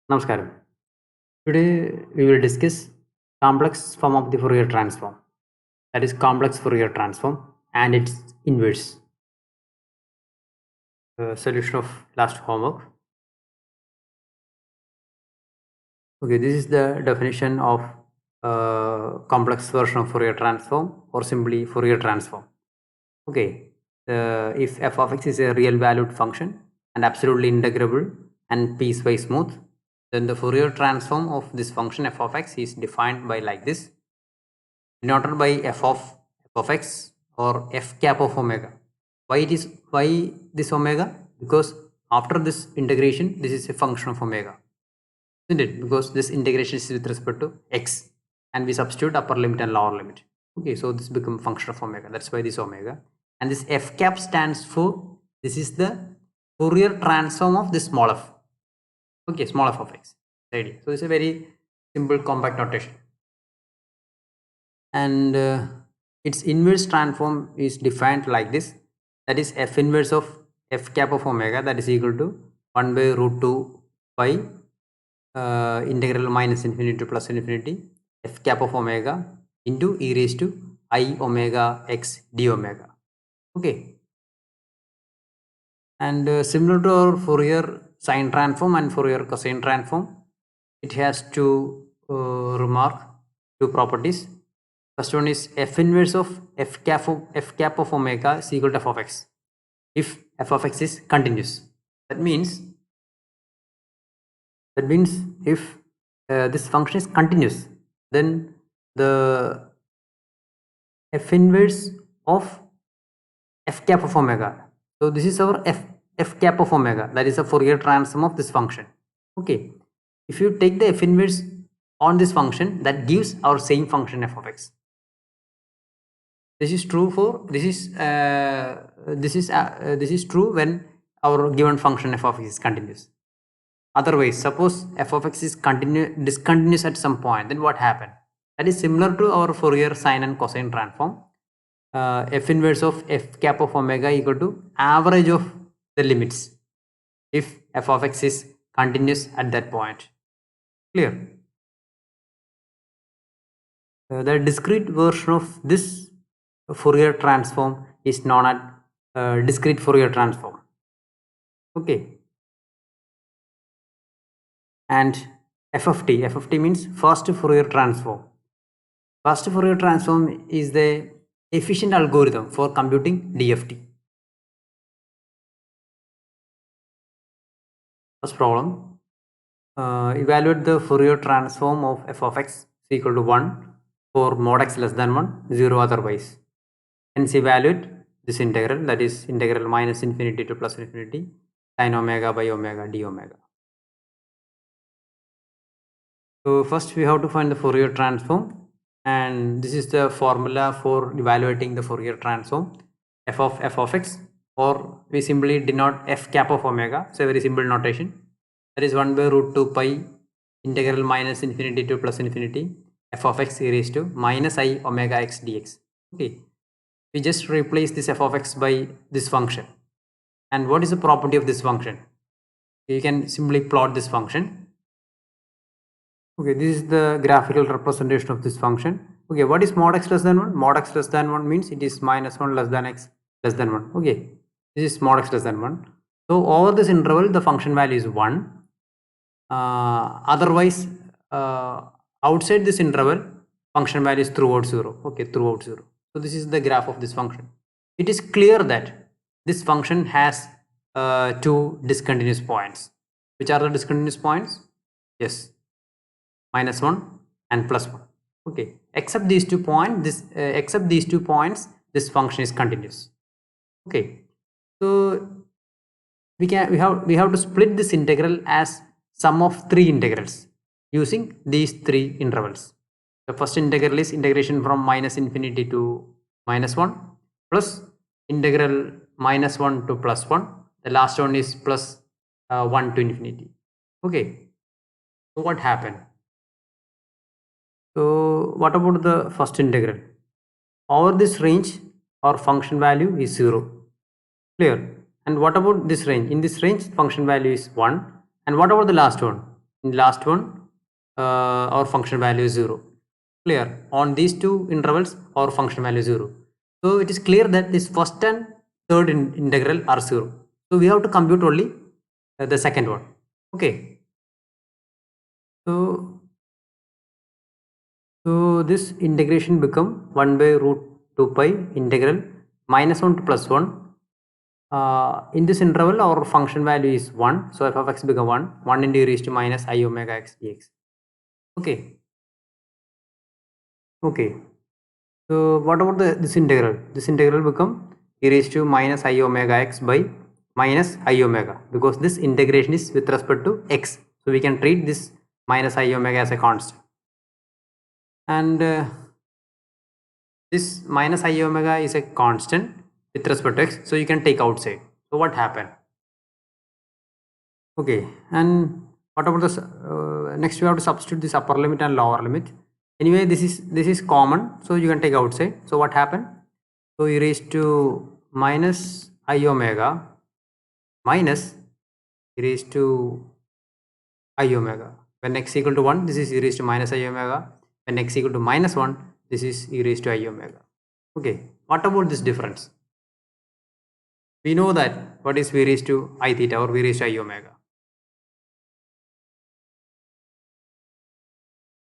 Namaskaram. Today we will discuss complex form of the Fourier transform. That is complex Fourier transform and its inverse. Solution of last homework. Okay, this is the definition of complex version of Fourier transform or simply Fourier transform. Okay, if f of x is a real valued function and absolutely integrable and piecewise smooth, then the Fourier transform of this function f of x is defined by like this, denoted by f of x or f cap of omega. Why this omega? Because after this integration, this is a function of omega, isn't it? Because this integration is with respect to x, and we substitute upper limit and lower limit. Okay, so this becomes function of omega. That's why this omega. And this f cap stands for, this is the Fourier transform of this small f. Okay, small f of x. So it's a very simple compact notation. And its inverse transform is defined like this. That is f inverse of f cap of omega, that is equal to 1 by root 2 pi integral minus infinity to plus infinity f cap of omega into e raised to I omega x d omega. Okay. And similar to our Fourier sine transform and Fourier cosine transform, it has two properties. First one is f inverse of f cap of omega is equal to f of x if f of x is continuous. That means if this function is continuous, then the f inverse of f cap of omega. So this is our f cap of omega, that is a Fourier transform of this function. Okay, if you take the f inverse on this function, that gives our same function f of x. This is true for this is true when our given function f of x is continuous. Otherwise, suppose f of x is discontinuous at some point, then what happened? That is similar to our Fourier sine and cosine transform. F inverse of f cap of omega equal to average of the limits if f of x is continuous at that point. Clear? The discrete version of this Fourier transform is known as discrete Fourier transform. Okay. And FFT means first Fourier transform. First Fourier transform is the efficient algorithm for computing DFT. First problem, evaluate the Fourier transform of f of x is equal to 1 for mod x less than 1, 0 otherwise. Hence evaluate this integral, that is integral minus infinity to plus infinity sin omega by omega d omega. So first we have to find the Fourier transform, and this is the formula for evaluating the Fourier transform f of x, or we simply denote f cap of omega. It's a very simple notation. That is 1 by root 2 pi integral minus infinity to plus infinity f of x e raised to minus I omega x dx. Okay, we just replace this f of x by this function. And what is the property of this function? You can simply plot this function. Okay, this is the graphical representation of this function. Okay, what is mod x less than 1? Mod x less than 1 means it is minus 1 less than x less than 1. Okay, this is mod x less than 1. So over this interval, the function value is 1. Otherwise, outside this interval, function value is throughout 0. Okay, throughout 0. So this is the graph of this function. It is clear that this function has two discontinuous points. Which are the discontinuous points? Yes, minus 1 and plus 1. Okay, except these 2 points, this function is continuous. Okay, so we have to split this integral as sum of 3 integrals using these 3 intervals. The first integral is integration from minus infinity to minus 1 plus integral minus 1 to plus 1. The last one is plus 1 to infinity. Okay, so what happened? So what about the first integral? Over this range, our function value is 0. Clear? And what about this range? In this range, function value is 1. And what about the last one? In last one, our function value is 0. Clear? On these two intervals, our function value is 0. So it is clear that this first and third integral are 0. So we have to compute only the second one. Okay. So this integration become 1 by root 2 pi integral -1 to +1. In this interval, our function value is 1. So f of x become 1. 1 into e raised to minus I omega x dx. Okay. Okay. So what about this integral? This integral become e raised to minus I omega x by minus I omega, because this integration is with respect to x. So we can treat this minus I omega as a constant. And this minus I omega is a constant with respect to x. So you can take outside. So what happened? Okay. And what about this? Next we have to substitute this upper limit and lower limit. Anyway, this is common, so you can take outside. So what happened? So e raised to minus I omega minus e raised to I omega. When x equal to 1, this is e raised to minus I omega. When x equal to minus 1, this is e raised to I omega. Okay, what about this difference? We know that what is v raised to I theta or v raised to I omega.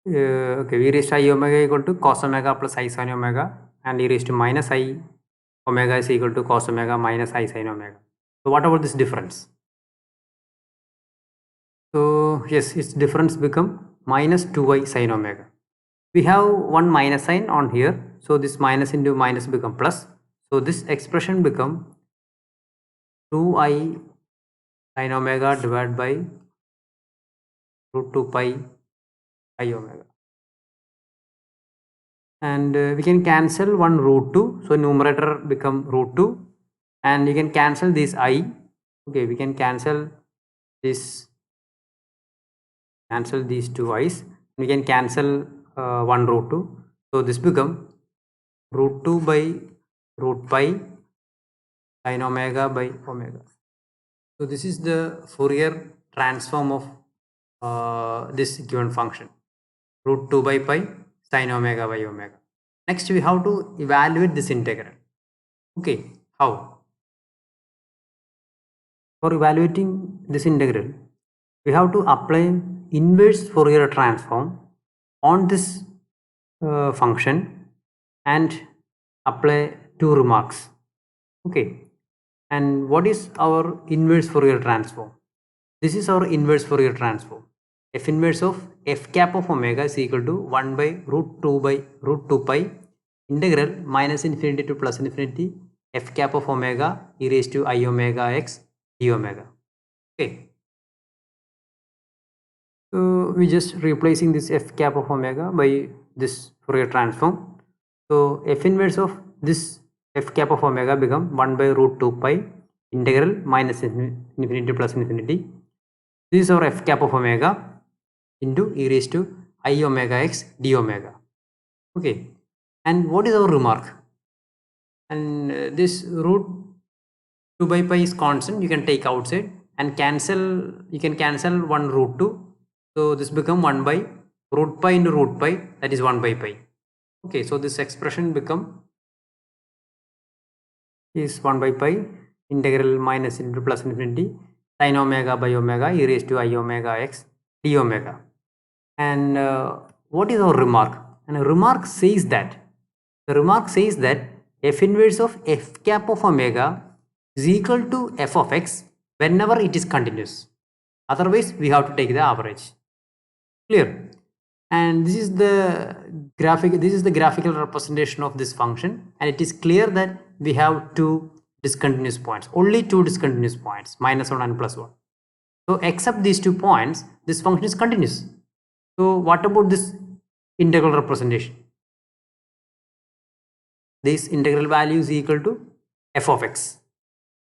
Okay, v raised to I omega equal to cos omega plus I sin omega, and e raised to minus I omega is equal to cos omega minus I sin omega. So what about this difference? So yes, its difference become minus 2i sin omega. We have one minus sign on here, so this minus into minus become plus. So this expression become 2i sin omega divided by root 2 pi I omega. And we can cancel one root 2, so numerator become root 2, and you can cancel this I. Okay, we can cancel these two i's. We can cancel one root 2, so this become root 2 by root pi sin omega by omega. So this is the Fourier transform of this given function, root 2 by pi sin omega by omega. Next we have to evaluate this integral. Okay, how? For evaluating this integral, we have to apply inverse Fourier transform on this function and apply two remarks. Okay, and what is our inverse Fourier transform? This is our inverse Fourier transform. F inverse of f cap of omega is equal to 1 by root 2 pi integral minus infinity to plus infinity f cap of omega e raised to I omega x d omega. Okay. So we just replacing this f cap of omega by this Fourier transform. So f inverse of this f cap of omega become 1 by root 2 pi integral minus infinity to plus infinity. This is our f cap of omega into e raised to I omega x d omega. Okay, and what is our remark? And this root 2 by pi is constant, you can take outside and cancel, you can cancel one root 2. So this become 1 by root pi into root pi, that is 1 by pi. Okay, so this expression become is 1 by pi integral minus into plus infinity sin omega by omega e raised to I omega x d omega. And what is our remark? And the remark says that f inverse of f cap of omega is equal to f of x whenever it is continuous. Otherwise, we have to take the average. Clear? And this is the graphical representation of this function, and it is clear that we have two discontinuous points, only two discontinuous points, -1 and +1. So except these 2 points, this function is continuous. So what about this integral representation? This integral value is equal to f of x.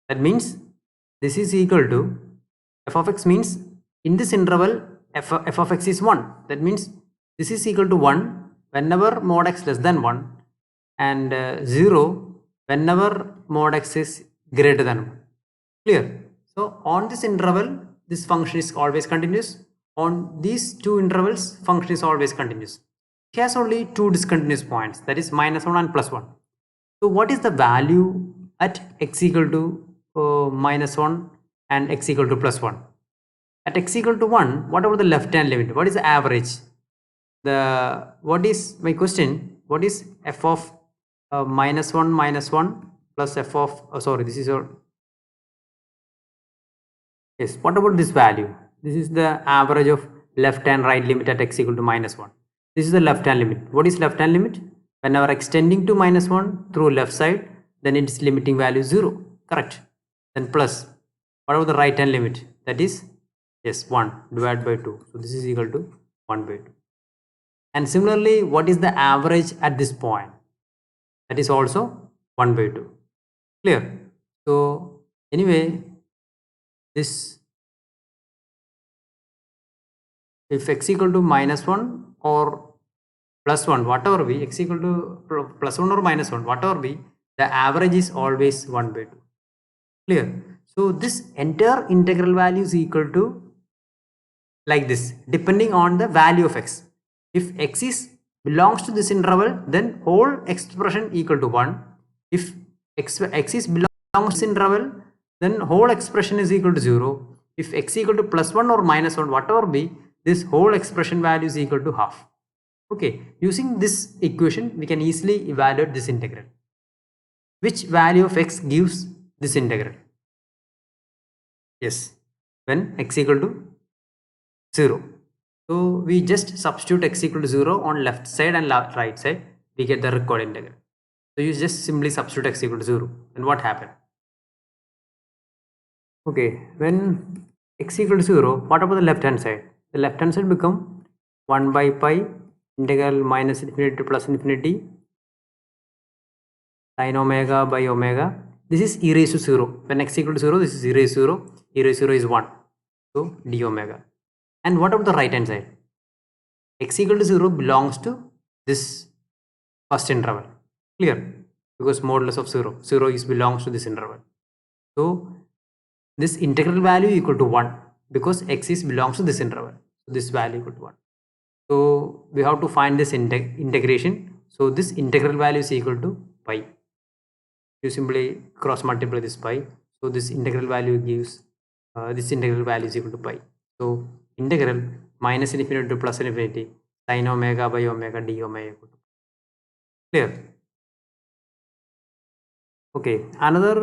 That means this is equal to f of x, means in this interval f of x is 1. That means this is equal to 1 whenever mod x less than 1, and 0 whenever mod x is greater than 1. Clear? So on this interval, this function is always continuous. On these two intervals, function is always continuous. It has only two discontinuous points, that is -1 and +1. So what is the value at x equal to -1 and x equal to +1? At x equal to 1, what about the left hand limit? What is the average? What is my question? What is f of -1 plus f of sorry, this is your, yes, what about this value? This is the average of left and right limit at x equal to -1. This is the left hand limit. What is left hand limit? Whenever extending to -1 through left side, then its limiting value is 0. Correct. Then plus. What about the right hand limit? That is, yes, 1 divided by 2. So this is equal to 1 by 2. And similarly, what is the average at this point? That is also 1 by 2. Clear? So anyway, this, if x equal to -1 or +1, whatever be, x equal to +1 or -1, whatever be, the average is always 1 by 2. Clear? So this entire integral value is equal to like this, depending on the value of x. If x is belongs to this interval, then whole expression equal to 1. If x is belongs to this interval, then whole expression is equal to 0. If x equal to +1 or -1, whatever be, this whole expression value is equal to half. Okay, using this equation, we can easily evaluate this integral. Which value of x gives this integral? Yes, when x equal to 0. So we just substitute x equal to 0 on left side and right side, we get the required integral. So you just simply substitute x equal to 0. And what happened? Okay, when x equal to 0, what about the left hand side? The left hand side become 1 by pi integral -infinity to +infinity sin omega by omega. This is e raised to 0. When x equal to 0, this is e raised to 0. E raised to 0 is 1. So d omega. And what about the right hand side? X equal to 0 belongs to this first interval. Clear? Because modulus of 0. 0 is belongs to this interval. So this integral value equal to 1 because x is belongs to this interval. So this value equal to 1. So we have to find this integration. So this integral value is equal to pi. You simply cross multiply this pi. So this integral value gives this integral value is equal to pi. So integral -infinity to +infinity sin omega by omega d omega equal to. Clear? Okay, another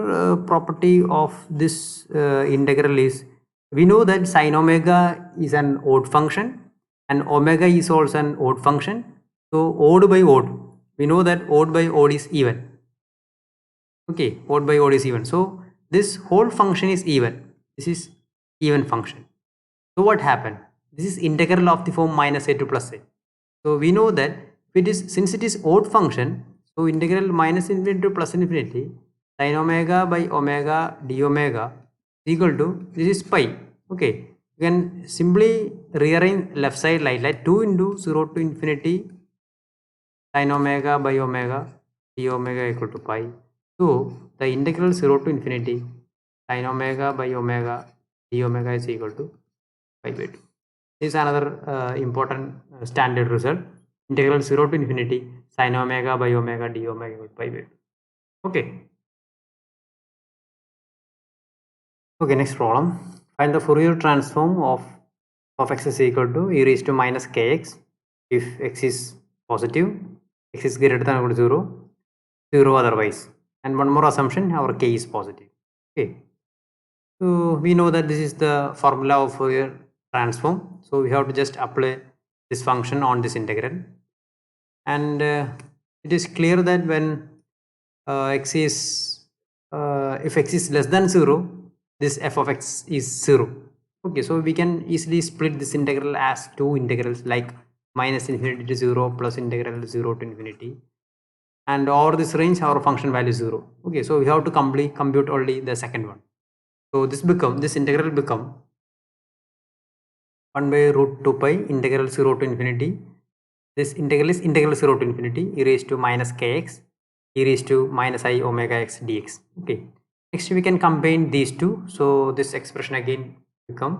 property of this integral is, we know that sin omega is an odd function and omega is also an odd function. So odd by odd, we know that odd by odd is even. Okay, odd by odd is even. So this whole function is even. This is even function. So what happened? This is integral of the form -a to +a. So we know that it is, since it is odd function, so integral -infinity to +infinity sin omega by omega d omega is equal to, this is pi. Okay, you can simply rearrange left side like 2 into 0 to infinity sin omega by omega d omega equal to pi. So the integral 0 to infinity sin omega by omega d omega is equal to pi by 2. This is another important standard result. Integral 0 to infinity sin omega by omega d omega equal to pi by 2. Okay. Okay, next problem. Find the Fourier transform of x is equal to e raised to -kx if x is positive, x is greater than or equal to 0, 0 otherwise. And one more assumption, our k is positive. Okay. So we know that this is the formula of Fourier transform. So we have to just apply this function on this integral. And it is clear that when x is, if x is less than 0, this f of x is 0. Okay, so we can easily split this integral as two integrals, like -infinity to 0 plus integral 0 to infinity, and over this range our function value is 0. Okay, so we have to compute only the second one. So this integral become 1 by root 2 pi integral 0 to infinity. This integral is integral 0 to infinity e raised to -kx e raised to -i omega x dx. Okay, next we can combine these two. So this expression again become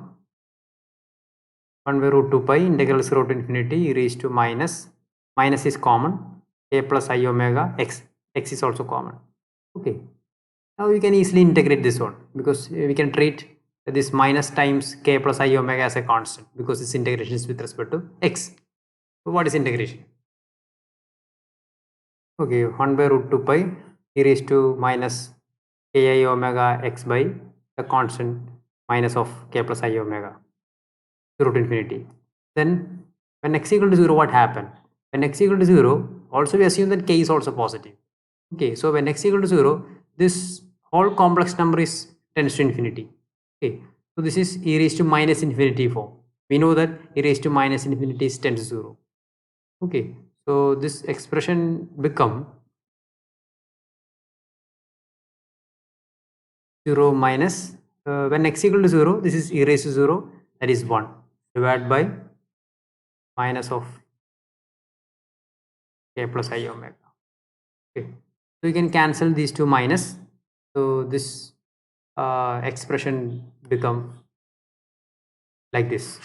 1 by root 2 pi integral 0 to infinity e raised to minus is common, k plus I omega x is also common. Okay, now we can easily integrate this one because we can treat this minus times k plus I omega as a constant because this integration is with respect to x. So what is integration? Okay, 1 by root 2 pi e raised to minus k I omega x by the constant minus of k plus I omega 0 to infinity. Then when x equal to 0, what happened? When x equal to 0, also we assume that k is also positive. Okay, so when x equal to 0, this whole complex number is tends to infinity. Okay, so this is e raised to minus infinity form. We know that e raised to minus infinity is tends to 0. Okay, so this expression become 0 minus when x equal to 0, this is e raised to 0, that is 1 divided by minus of k plus I omega. Okay, so you can cancel these two minus, so this expression become like this: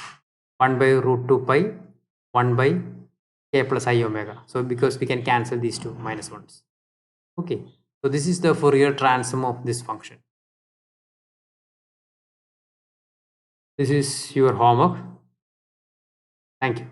1 by root 2 pi 1 by k plus I omega. So because we can cancel these two minus ones. Okay, so this is the Fourier transform of this function. This is your homework. Thank you.